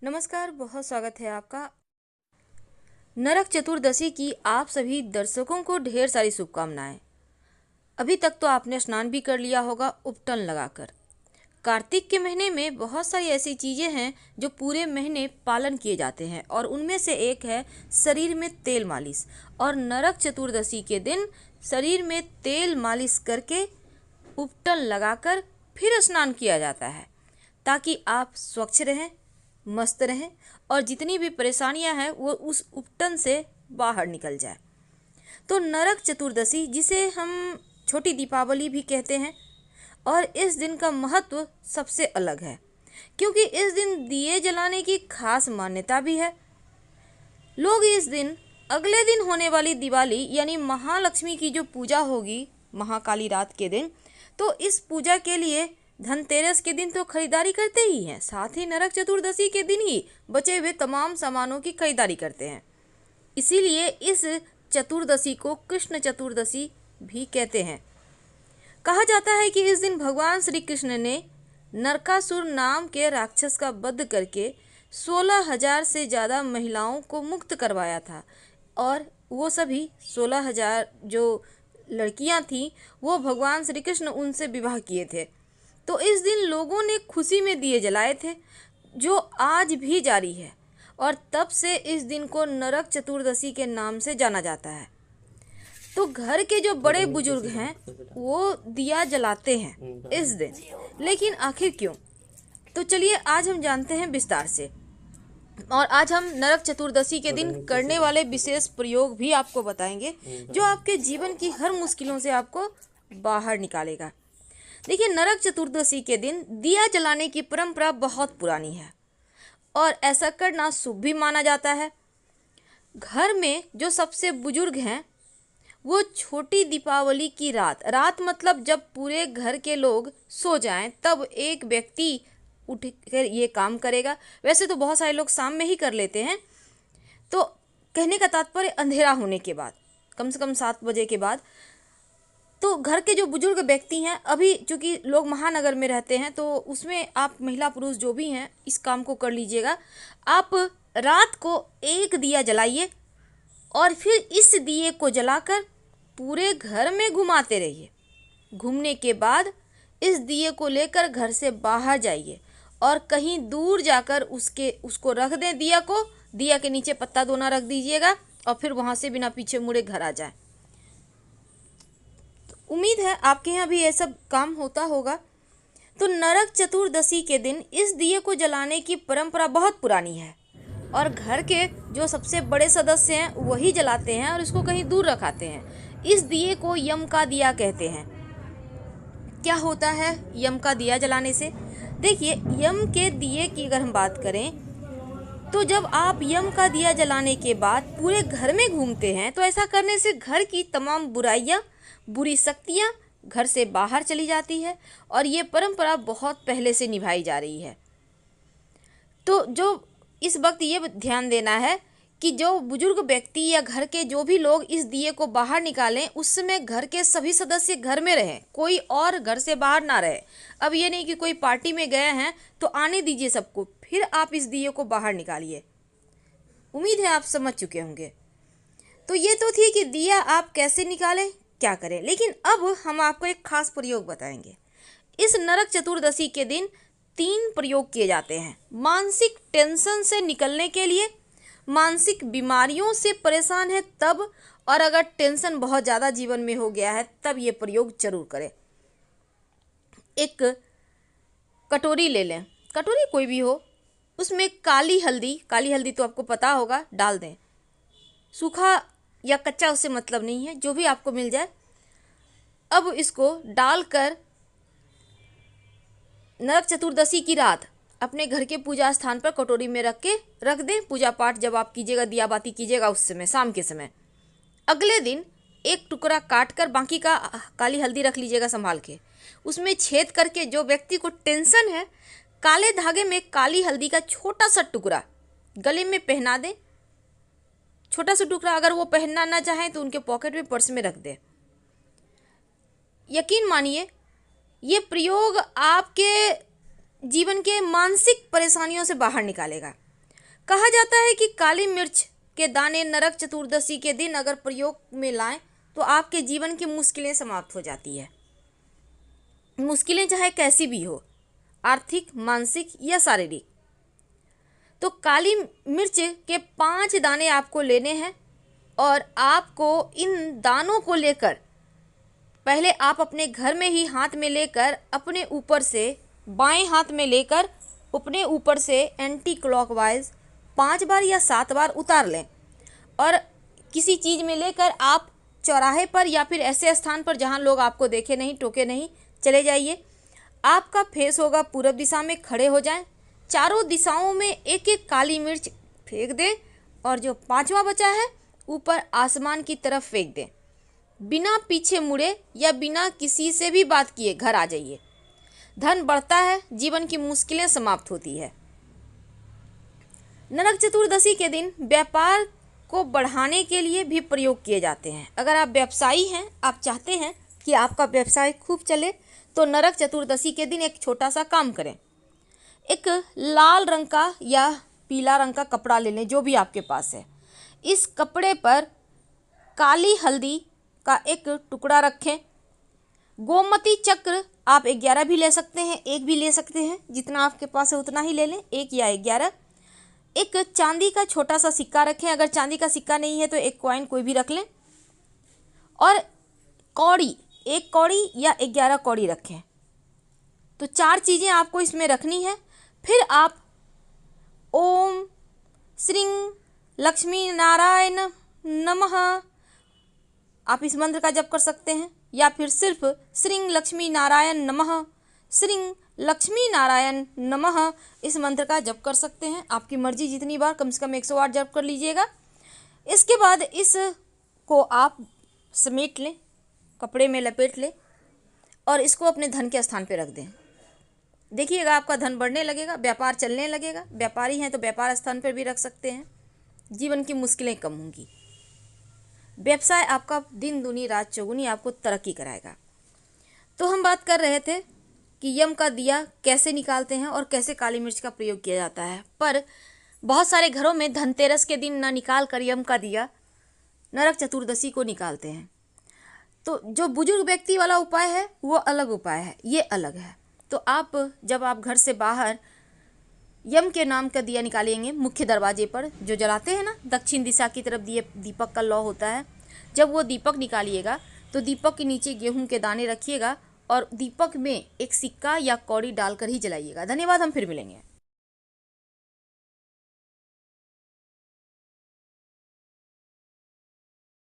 नमस्कार, बहुत स्वागत है आपका। नरक चतुर्दशी की आप सभी दर्शकों को ढेर सारी शुभकामनाएं। अभी तक तो आपने स्नान भी कर लिया होगा उपटन लगाकर। कार्तिक के महीने में बहुत सारी ऐसी चीज़ें हैं जो पूरे महीने पालन किए जाते हैं और उनमें से एक है शरीर में तेल मालिश। और नरक चतुर्दशी के दिन शरीर में तेल मालिश करके उपटन लगाकर फिर स्नान किया जाता है ताकि आप स्वच्छ रहें, मस्त रहें और जितनी भी परेशानियां हैं वो उस उपटन से बाहर निकल जाए। तो नरक चतुर्दशी, जिसे हम छोटी दीपावली भी कहते हैं, और इस दिन का महत्व सबसे अलग है क्योंकि इस दिन दिए जलाने की खास मान्यता भी है। लोग इस दिन अगले दिन होने वाली दिवाली यानी महालक्ष्मी की जो पूजा होगी महाकाली रात के दिन, तो इस पूजा के लिए धनतेरस के दिन तो खरीदारी करते ही हैं, साथ ही नरक चतुर्दशी के दिन ही बचे हुए तमाम सामानों की खरीदारी करते हैं। इसीलिए इस चतुर्दशी को कृष्ण चतुर्दशी भी कहते हैं। कहा जाता है कि इस दिन भगवान श्री कृष्ण ने नरकासुर नाम के राक्षस का वध करके 16,000 से ज़्यादा महिलाओं को मुक्त करवाया था और वो सभी 16,000 जो लड़कियां थीं वो भगवान श्री कृष्ण उनसे विवाह किए थे। तो इस दिन लोगों ने खुशी में दिए जलाए थे जो आज भी जारी है और तब से इस दिन को नरक चतुर्दशी के नाम से जाना जाता है। तो घर के जो बड़े बुजुर्ग हैं वो दिया जलाते हैं इस दिन, लेकिन आखिर क्यों? तो चलिए आज हम जानते हैं विस्तार से। और आज हम नरक चतुर्दशी के दिन करने वाले विशेष प्रयोग भी आपको बताएंगे जो आपके जीवन की हर मुश्किलों से आपको बाहर निकालेगा। देखिए, नरक चतुर्दशी के दिन दिया जलाने की परंपरा बहुत पुरानी है और ऐसा करना शुभ भी माना जाता है। घर में जो सबसे बुजुर्ग हैं वो छोटी दीपावली की रात मतलब जब पूरे घर के लोग सो जाएं, तब एक व्यक्ति उठ कर ये काम करेगा। वैसे तो बहुत सारे लोग शाम में ही कर लेते हैं। तो कहने का तात्पर्य अंधेरा होने के बाद, कम से कम 7 बजे के बाद, तो घर के जो बुजुर्ग व्यक्ति हैं, अभी चूंकि लोग महानगर में रहते हैं तो उसमें आप महिला पुरुष जो भी हैं इस काम को कर लीजिएगा। आप रात को एक दिया जलाइए और फिर इस दिए को जलाकर पूरे घर में घुमाते रहिए। घूमने के बाद इस दिए को लेकर घर से बाहर जाइए और कहीं दूर जाकर उसको रख दें। दिया के नीचे पत्ता दोना रख दीजिएगा और फिर वहाँ से बिना पीछे मुड़े घर आ जाए। उम्मीद है आपके यहाँ भी ये सब काम होता होगा। तो नरक चतुर्दशी के दिन इस दिए को जलाने की परंपरा बहुत पुरानी है और घर के जो सबसे बड़े सदस्य हैं वही जलाते हैं और इसको कहीं दूर रखाते हैं। इस दिए को यम का दिया कहते हैं। क्या होता है यम का दिया जलाने से? देखिए, यम के दिए की अगर हम बात करें तो जब आप यम का दिया जलाने के बाद पूरे घर में घूमते हैं तो ऐसा करने से घर की तमाम बुराइयां, बुरी शक्तियां घर से बाहर चली जाती है और ये परंपरा बहुत पहले से निभाई जा रही है। तो जो इस वक्त ये ध्यान देना है कि जो बुजुर्ग व्यक्ति या घर के जो भी लोग इस दिए को बाहर निकालें उस समय घर के सभी सदस्य घर में रहें, कोई और घर से बाहर ना रहे। अब ये नहीं कि कोई पार्टी में गए हैं तो आने दीजिए सबको, फिर आप इस दिए को बाहर निकालिए। उम्मीद है आप समझ चुके होंगे। तो ये तो थी कि दिया आप कैसे निकालें, क्या करें, लेकिन अब हम आपको एक खास प्रयोग बताएंगे। इस नरक चतुर्दशी के दिन 3 प्रयोग किए जाते हैं मानसिक टेंशन से निकलने के लिए, मानसिक बीमारियों से परेशान है तब, और अगर टेंशन बहुत ज़्यादा जीवन में हो गया है तब ये प्रयोग जरूर करें। एक कटोरी ले लें, कटोरी कोई भी हो, उसमें काली हल्दी तो आपको पता होगा, डाल दें। सूखा या कच्चा उससे मतलब नहीं है, जो भी आपको मिल जाए। अब इसको डालकर नरक चतुर्दशी की रात अपने घर के पूजा स्थान पर कटोरी में रख दें। पूजा पाठ जब आप कीजिएगा, दिया बाती कीजिएगा उस समय, शाम के समय। अगले दिन एक टुकड़ा काट कर बाकी का काली हल्दी रख लीजिएगा संभाल के। उसमें छेद करके जो व्यक्ति को टेंशन है, काले धागे में काली हल्दी का छोटा सा टुकड़ा गले में पहना दें। छोटा सा टुकड़ा, अगर वो पहनना ना चाहें तो उनके पॉकेट में, पर्स में रख दें। यकीन मानिए ये प्रयोग आपके जीवन के मानसिक परेशानियों से बाहर निकालेगा। कहा जाता है कि काली मिर्च के दाने नरक चतुर्दशी के दिन अगर प्रयोग में लाएं तो आपके जीवन की मुश्किलें समाप्त हो जाती है। मुश्किलें चाहे कैसी भी हो, आर्थिक, मानसिक या शारीरिक। तो काली मिर्च के 5 दाने आपको लेने हैं और आपको इन दानों को लेकर पहले आप अपने घर में ही हाथ में लेकर अपने ऊपर से, बाएं हाथ में लेकर अपने ऊपर से एंटी क्लॉकवाइज 5 बार या 7 बार उतार लें और किसी चीज़ में लेकर आप चौराहे पर या फिर ऐसे स्थान पर जहां लोग आपको देखे नहीं, टोके नहीं, चले जाइए। आपका फेस होगा पूर्व दिशा में, खड़े हो जाएं, चारों दिशाओं में एक एक काली मिर्च फेंक दें और जो 5वां बचा है ऊपर आसमान की तरफ फेंक दें। बिना पीछे मुड़े या बिना किसी से भी बात किए घर आ जाइए। धन बढ़ता है, जीवन की मुश्किलें समाप्त होती है। नरक चतुर्दशी के दिन व्यापार को बढ़ाने के लिए भी प्रयोग किए जाते हैं। अगर आप व्यवसायी हैं, आप चाहते हैं कि आपका व्यवसाय खूब चले, तो नरक चतुर्दशी के दिन एक छोटा सा काम करें। एक लाल रंग का या पीला रंग का कपड़ा ले लें, जो भी आपके पास है। इस कपड़े पर काली हल्दी का एक टुकड़ा रखें। गोमती चक्र आप 11 भी ले सकते हैं, 1 भी ले सकते हैं, जितना आपके पास है उतना ही ले लें, 1 या 11। एक चांदी का छोटा सा सिक्का रखें, अगर चांदी का सिक्का नहीं है तो एक कॉइन कोई भी रख लें। और कौड़ी, 1 कौड़ी या 11 कौड़ी रखें। तो 4 चीज़ें आपको इसमें रखनी है। फिर आप ओम श्री लक्ष्मी नारायण नमः, आप इस मंत्र का जप कर सकते हैं, या फिर सिर्फ श्री लक्ष्मी नारायण नमः, श्री लक्ष्मी नारायण नमः इस मंत्र का जप कर सकते हैं। आपकी मर्जी जितनी बार, कम से कम 108 जप कर लीजिएगा। इसके बाद इसको आप समेट लें, कपड़े में लपेट लें और इसको अपने धन के स्थान पे रख दें। देखिएगा आपका धन बढ़ने लगेगा, व्यापार चलने लगेगा। व्यापारी हैं तो व्यापार स्थान पर भी रख सकते हैं। जीवन की मुश्किलें कम होंगी। व्यवसाय आपका दिन दूनी रात चौगुनी आपको तरक्की कराएगा। तो हम बात कर रहे थे कि यम का दिया कैसे निकालते हैं और कैसे काली मिर्च का प्रयोग किया जाता है। पर बहुत सारे घरों में धनतेरस के दिन ना निकाल कर यम का दिया नरक चतुर्दशी को निकालते हैं। तो जो बुजुर्ग व्यक्ति वाला उपाय है वो अलग उपाय है, ये अलग है। तो आप जब आप घर से बाहर यम के नाम का दिया निकालेंगे, मुख्य दरवाजे पर जो जलाते हैं ना, दक्षिण दिशा की तरफ दीपक का लौ होता है। जब वो दीपक निकालिएगा तो दीपक के नीचे गेहूं के दाने रखिएगा और दीपक में एक सिक्का या कौड़ी डालकर ही जलाइएगा। धन्यवाद, हम फिर मिलेंगे।